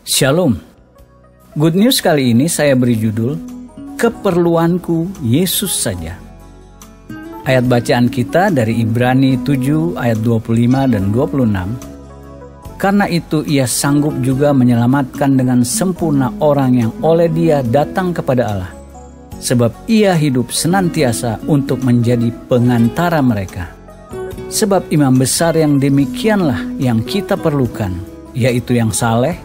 Shalom. Good news kali ini saya beri judul Keperluanku Yesus saja. Ayat bacaan kita dari Ibrani 7 ayat 25 dan 26. Karena itu ia sanggup juga menyelamatkan dengan sempurna orang yang oleh dia datang kepada Allah. Sebab ia hidup senantiasa untuk menjadi pengantara mereka. Sebab imam besar yang demikianlah yang kita perlukan, yaitu yang saleh,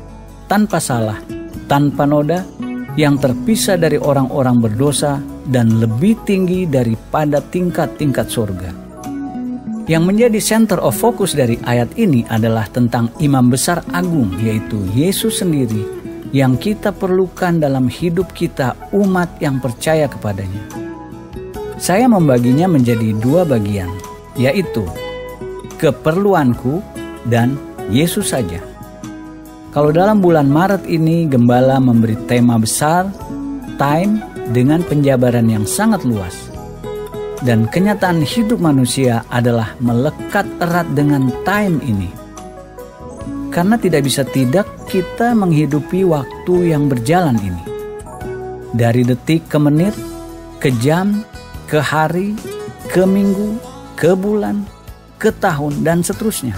tanpa salah, tanpa noda, yang terpisah dari orang-orang berdosa dan lebih tinggi daripada tingkat-tingkat surga. Yang menjadi center of focus dari ayat ini adalah tentang imam besar agung, yaitu Yesus sendiri, yang kita perlukan dalam hidup kita umat yang percaya kepadanya. Saya membaginya menjadi dua bagian, yaitu keperluanku dan Yesus saja. Kalau dalam bulan Maret ini Gembala memberi tema besar, time, dengan penjabaran yang sangat luas. Dan kenyataan hidup manusia adalah melekat erat dengan time ini. Karena tidak bisa tidak kita menghidupi waktu yang berjalan ini. Dari detik ke menit, ke jam, ke hari, ke minggu, ke bulan, ke tahun, dan seterusnya.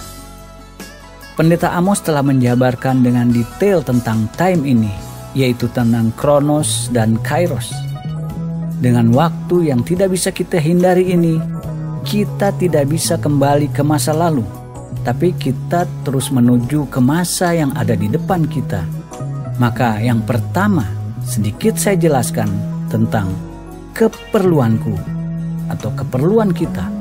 Pendeta Amos telah menjabarkan dengan detail tentang time ini, yaitu tentang Kronos dan Kairos. Dengan waktu yang tidak bisa kita hindari ini, kita tidak bisa kembali ke masa lalu, tapi kita terus menuju ke masa yang ada di depan kita. Maka yang pertama, sedikit saya jelaskan tentang keperluanku atau keperluan kita.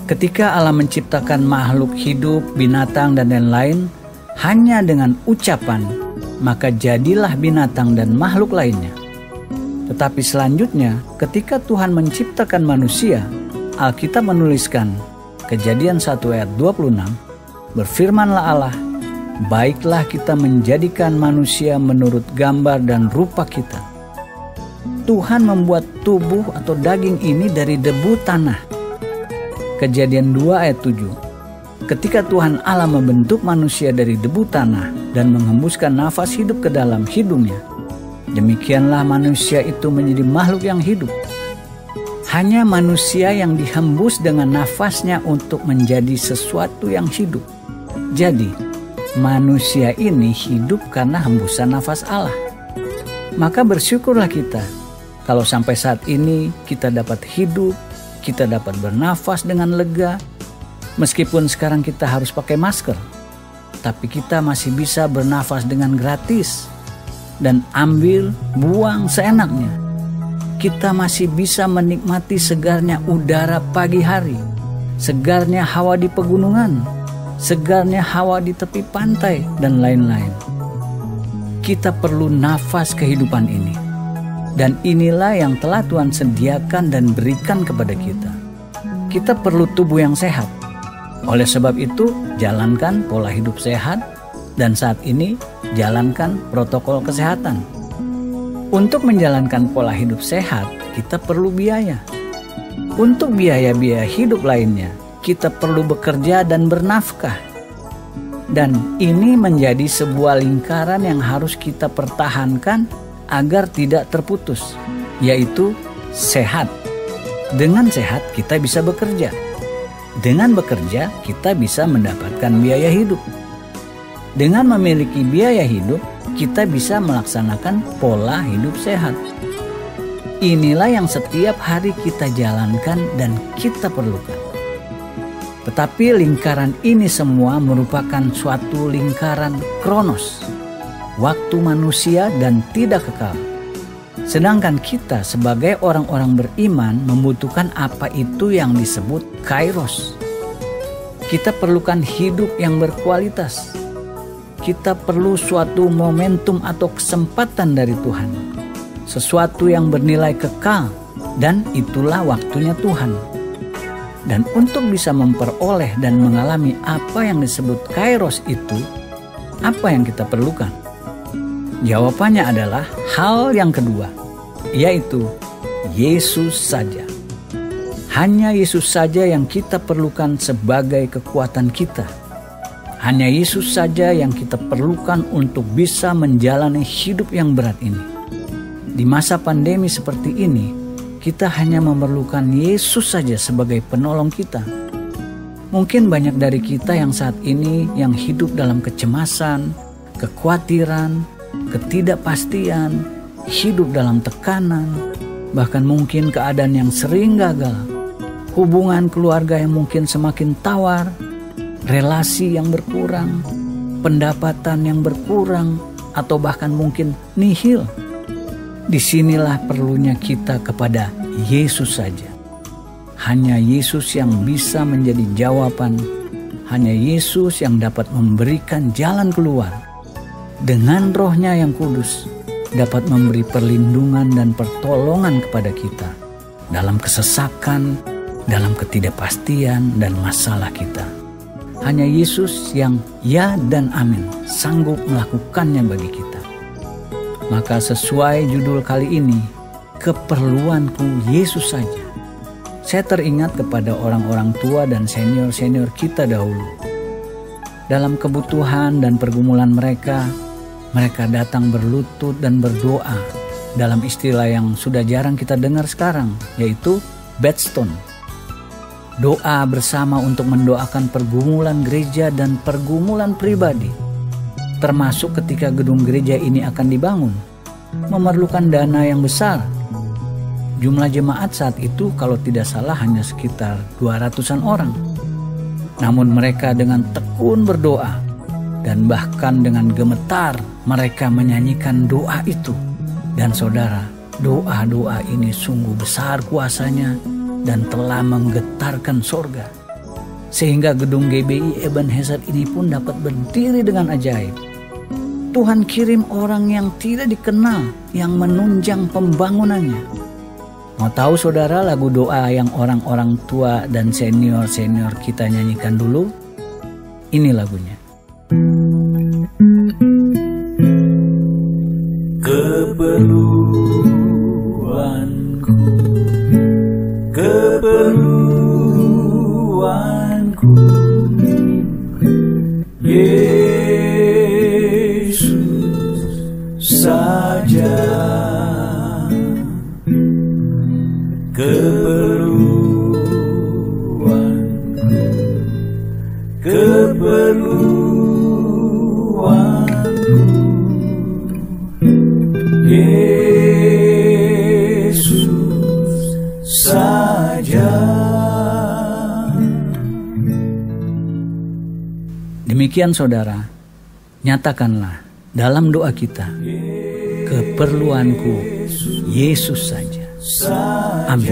Ketika Allah menciptakan makhluk hidup, binatang, dan lain-lain, hanya dengan ucapan, maka jadilah binatang dan makhluk lainnya. Tetapi selanjutnya, ketika Tuhan menciptakan manusia, Alkitab menuliskan, Kejadian 1 ayat 26, berfirmanlah Allah, baiklah kita menjadikan manusia menurut gambar dan rupa kita. Tuhan membuat tubuh atau daging ini dari debu tanah. Kejadian 2 ayat 7. Ketika Tuhan Allah membentuk manusia dari debu tanah dan menghembuskan nafas hidup ke dalam hidungnya, demikianlah manusia itu menjadi makhluk yang hidup. Hanya manusia yang dihembus dengan nafasnya untuk menjadi sesuatu yang hidup. Jadi, manusia ini hidup karena hembusan nafas Allah. Maka bersyukurlah kita kalau sampai saat ini kita dapat hidup, kita dapat bernafas dengan lega. Meskipun sekarang kita harus pakai masker, tapi kita masih bisa bernafas dengan gratis dan ambil, buang seenaknya. Kita masih bisa menikmati segarnya udara pagi hari, segarnya hawa di pegunungan, segarnya hawa di tepi pantai, dan lain-lain. Kita perlu nafas kehidupan ini. Dan inilah yang telah Tuhan sediakan dan berikan kepada kita. Kita perlu tubuh yang sehat. Oleh sebab itu, jalankan pola hidup sehat, dan saat ini jalankan protokol kesehatan. Untuk menjalankan pola hidup sehat, kita perlu biaya. Untuk biaya-biaya hidup lainnya, kita perlu bekerja dan bernafkah. Dan ini menjadi sebuah lingkaran yang harus kita pertahankan agar tidak terputus, yaitu sehat. Dengan sehat kita bisa bekerja. Dengan bekerja kita bisa mendapatkan biaya hidup. Dengan memiliki biaya hidup, kita bisa melaksanakan pola hidup sehat. Inilah yang setiap hari kita jalankan dan kita perlukan. Tetapi lingkaran ini semua merupakan suatu lingkaran kronos, waktu manusia dan tidak kekal. Sedangkan kita sebagai orang-orang beriman membutuhkan apa itu yang disebut kairos. Kita perlukan hidup yang berkualitas. Kita perlu suatu momentum atau kesempatan dari Tuhan. Sesuatu yang bernilai kekal, dan itulah waktunya Tuhan. Dan untuk bisa memperoleh dan mengalami apa yang disebut kairos itu, apa yang kita perlukan? Jawabannya adalah hal yang kedua, yaitu Yesus saja. Hanya Yesus saja yang kita perlukan sebagai kekuatan kita. Hanya Yesus saja yang kita perlukan untuk bisa menjalani hidup yang berat ini. Di masa pandemi seperti ini, kita hanya memerlukan Yesus saja sebagai penolong kita. Mungkin banyak dari kita yang saat ini yang hidup dalam kecemasan, kekhawatiran, ketidakpastian, hidup dalam tekanan, bahkan mungkin keadaan yang sering gagal, hubungan keluarga yang mungkin semakin tawar, relasi yang berkurang, pendapatan yang berkurang, atau bahkan mungkin nihil. Disinilah perlunya kita kepada Yesus saja. Hanya Yesus yang bisa menjadi jawaban. Hanya Yesus yang dapat memberikan jalan keluar. Dengan Roh-Nya yang kudus, dapat memberi perlindungan dan pertolongan kepada kita dalam kesesakan, dalam ketidakpastian dan masalah kita. Hanya Yesus yang ya dan amin sanggup melakukannya bagi kita. Maka sesuai judul kali ini, keperluanku Yesus saja. Saya teringat kepada orang-orang tua dan senior-senior kita dahulu. Dalam kebutuhan dan pergumulan mereka datang berlutut dan berdoa dalam istilah yang sudah jarang kita dengar sekarang, yaitu bedstone. Doa bersama untuk mendoakan pergumulan gereja dan pergumulan pribadi, termasuk ketika gedung gereja ini akan dibangun, memerlukan dana yang besar. Jumlah jemaat saat itu kalau tidak salah hanya sekitar 200-an orang. Namun mereka dengan tekun berdoa dan bahkan dengan gemetar mereka menyanyikan doa itu. Dan saudara, doa-doa ini sungguh besar kuasanya dan telah menggetarkan sorga. Sehingga gedung GBI Ebenezer ini pun dapat berdiri dengan ajaib. Tuhan kirim orang yang tidak dikenal yang menunjang pembangunannya. Mau tahu saudara lagu doa yang orang-orang tua dan senior-senior kita nyanyikan dulu? Ini lagunya. Keperluanku, keperluanku, Yesus saja. Keperluanku, keperluanku, Yesus saja. Demikian saudara, nyatakanlah dalam doa kita, keperluanku Yesus saja. Amin.